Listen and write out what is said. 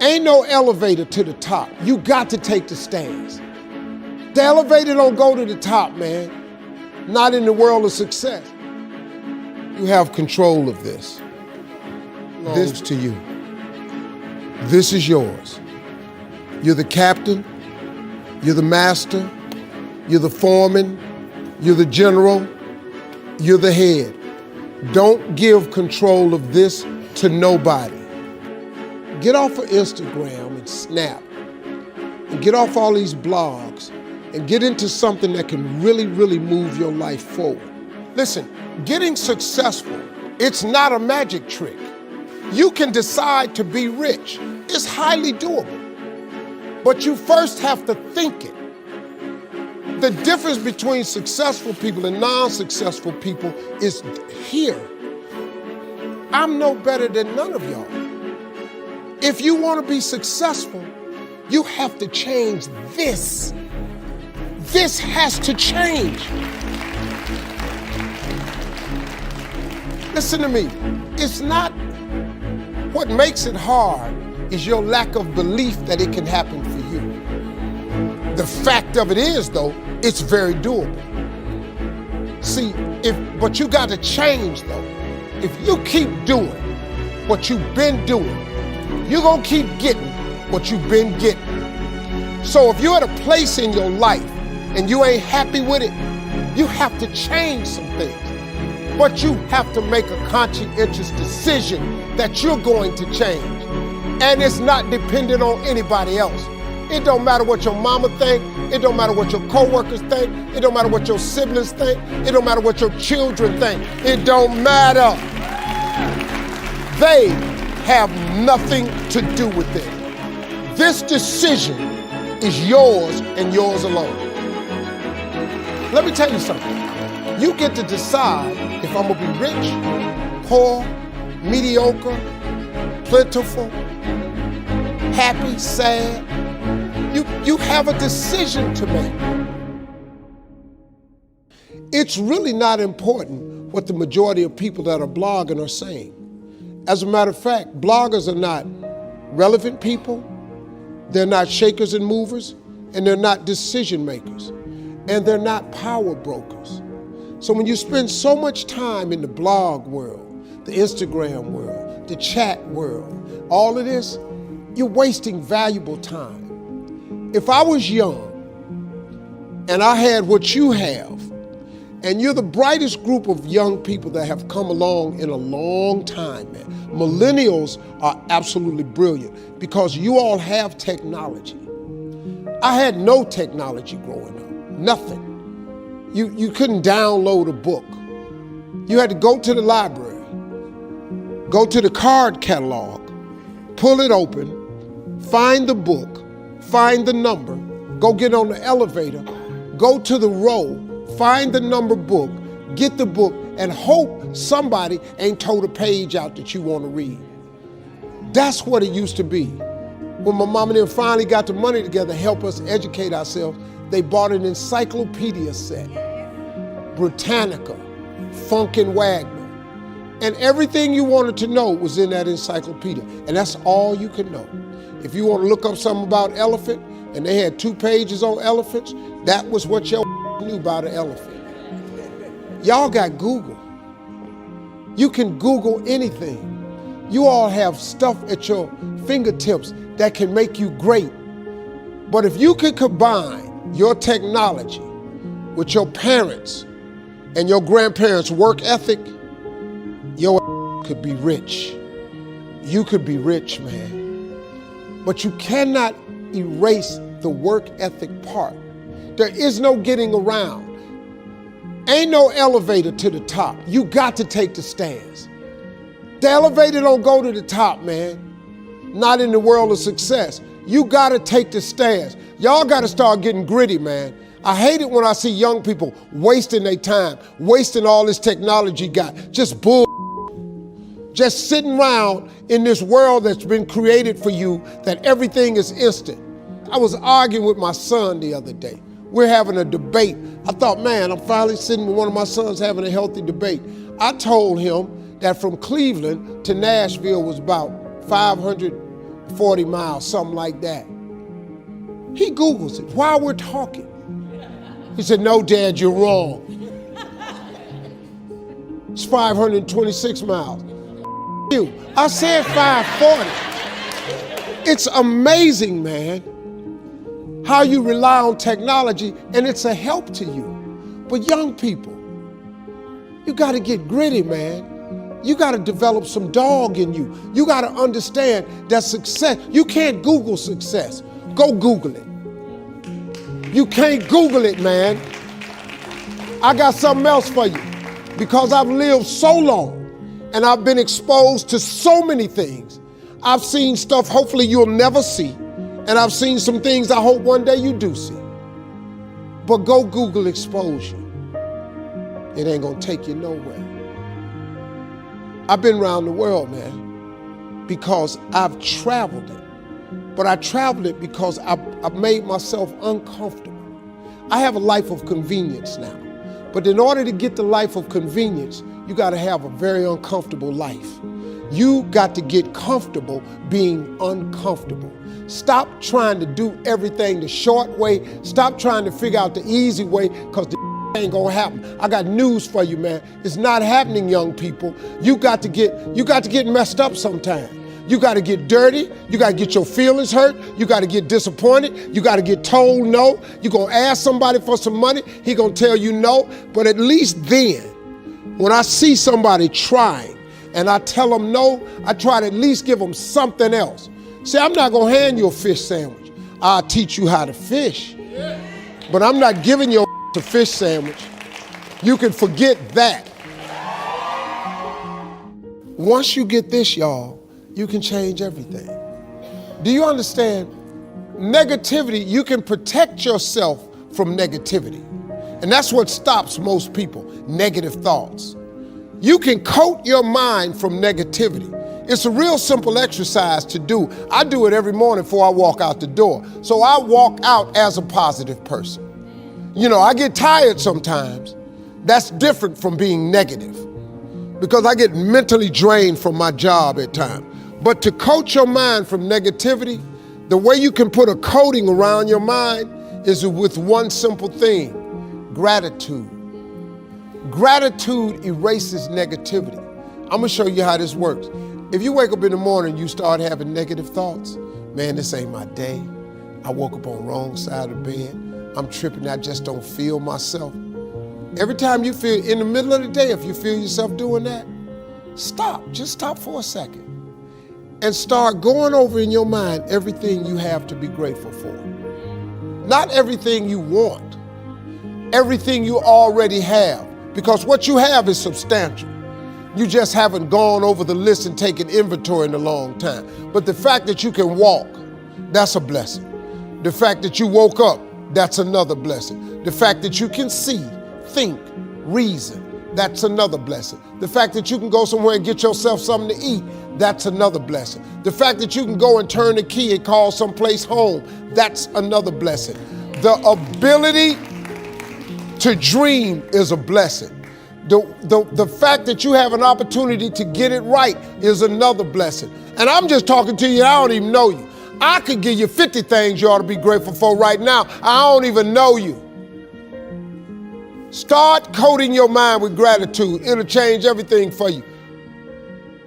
Ain't no elevator to the top. You got to take the stairs. The elevator don't go to the top, man. Not in the world of success. You have control of this. This to you. This is yours. You're the captain. You're the master. You're the foreman. You're the general. You're the head. Don't give control of this to nobody. Get off of Instagram and Snap and get off all these blogs and get into something that can really, really move your life forward. Listen, getting successful, it's not a magic trick. You can decide to be rich. It's highly doable. But you first have to think it. The difference between successful people and non-successful people is here. I'm no better than none of y'all. If you want to be successful, you have to change this. This has to change. Listen to me. It's not what makes it hard is your lack of belief that it can happen for you. The fact of it is, though, it's very doable. See, but you got to change, though. If you keep doing what you've been doing, you're going to keep getting what you've been getting. So if you're at a place in your life and you ain't happy with it, you have to change some things. But you have to make a conscientious decision that you're going to change. And it's not dependent on anybody else. It don't matter what your mama think. It don't matter what your coworkers think. It don't matter what your siblings think. It don't matter what your children think. It don't matter. They have nothing to do with it. This decision is yours and yours alone. Let me tell you something. You get to decide if I'm gonna be rich, poor, mediocre, plentiful, happy, sad. You have a decision to make. It's really not important what the majority of people that are blogging are saying. As a matter of fact, bloggers are not relevant people, they're not shakers and movers, and they're not decision makers, and they're not power brokers. So when you spend so much time in the blog world, the Instagram world, the chat world, all of this, you're wasting valuable time. If I was young and I had what you have, and you're the brightest group of young people that have come along in a long time, man. Millennials are absolutely brilliant because you all have technology. I had no technology growing up, nothing. You couldn't download a book. You had to go to the library, go to the card catalog, pull it open, find the book, find the number, go get on the elevator, go to the row, find the number book, get the book, and hope somebody ain't told a page out that you want to read. That's what it used to be. When my mom and them finally got the money together to help us educate ourselves, they bought an encyclopedia set, Britannica, Funk and Wagner, and everything you wanted to know was in that encyclopedia, and that's all you could know. If you want to look up something about elephant, and they had 2 pages on elephants, that was what your knew about an elephant. Y'all got Google. You can Google anything. You all have stuff at your fingertips that can make you great. But if you could combine your technology with your parents and your grandparents' work ethic, your could be rich. You could be rich, man. But you cannot erase the work ethic part. There is no getting around. Ain't no elevator to the top. You got to take the stairs. The elevator don't go to the top, man. Not in the world of success. You got to take the stairs. Y'all got to start getting gritty, man. I hate it when I see young people wasting their time, wasting all this technology got, just bull. Just sitting around in this world that's been created for you that everything is instant. I was arguing with my son the other day. We're having a debate. I thought, man, I'm finally sitting with one of my sons having a healthy debate. I told him that from Cleveland to Nashville was about 500 40 miles, something like that. He Googles it while we're talking. He said, no, Dad, you're wrong. It's 526 miles. You. I said 540. It's amazing, man, how you rely on technology and it's a help to you. But young people, you got to get gritty, man. You got to develop some dog in you. You got to understand that success, you can't Google success. Go Google it. You can't Google it, man. I got something else for you. Because I've lived so long and I've been exposed to so many things. I've seen stuff hopefully you'll never see. And I've seen some things I hope one day you do see. But go Google exposure. It ain't gonna take you nowhere. I've been around the world, man, because I've traveled it. But I traveled it because I've made myself uncomfortable. I have a life of convenience now. But in order to get the life of convenience, you gotta have a very uncomfortable life. You got to get comfortable being uncomfortable. Stop trying to do everything the short way. Stop trying to figure out the easy way, because the ain't gonna happen. I got news for you, man. It's not happening, young people. You got to get messed up sometime. You got to get dirty. You got to get your feelings hurt. You got to get disappointed. You got to get told no. You're going to ask somebody for some money. He going to tell you no. But at least then, when I see somebody trying and I tell them no, I try to at least give them something else. See, I'm not going to hand you a fish sandwich. I'll teach you how to fish. But I'm not giving you a fish sandwich. You can forget that. Once you get this, y'all, you can change everything. Do you understand? Negativity, you can protect yourself from negativity. And that's what stops most people, negative thoughts. You can coat your mind from negativity. It's a real simple exercise to do. I do it every morning before I walk out the door. So I walk out as a positive person. You know, I get tired sometimes. That's different from being negative, because I get mentally drained from my job at times. But to coat your mind from negativity, the way you can put a coating around your mind is with one simple thing: gratitude. Gratitude erases negativity. I'm gonna show you how this works. If you wake up in the morning and you start having negative thoughts, man, this ain't my day. I woke up on the wrong side of the bed. I'm tripping, I just don't feel myself. Every time you feel, in the middle of the day, if you feel yourself doing that, stop, just stop for a second. And start going over in your mind everything you have to be grateful for. Not everything you want, everything you already have, because what you have is substantial. You just haven't gone over the list and taken inventory in a long time. But the fact that you can walk, that's a blessing. The fact that you woke up, that's another blessing. The fact that you can see, think, reason, that's another blessing. The fact that you can go somewhere and get yourself something to eat, that's another blessing. The fact that you can go and turn the key and call someplace home, that's another blessing. The ability to dream is a blessing. The fact that you have an opportunity to get it right is another blessing. And I'm just talking to you, I don't even know you. I could give you 50 things you ought to be grateful for right now. I don't even know you. Start coating your mind with gratitude. It'll change everything for you.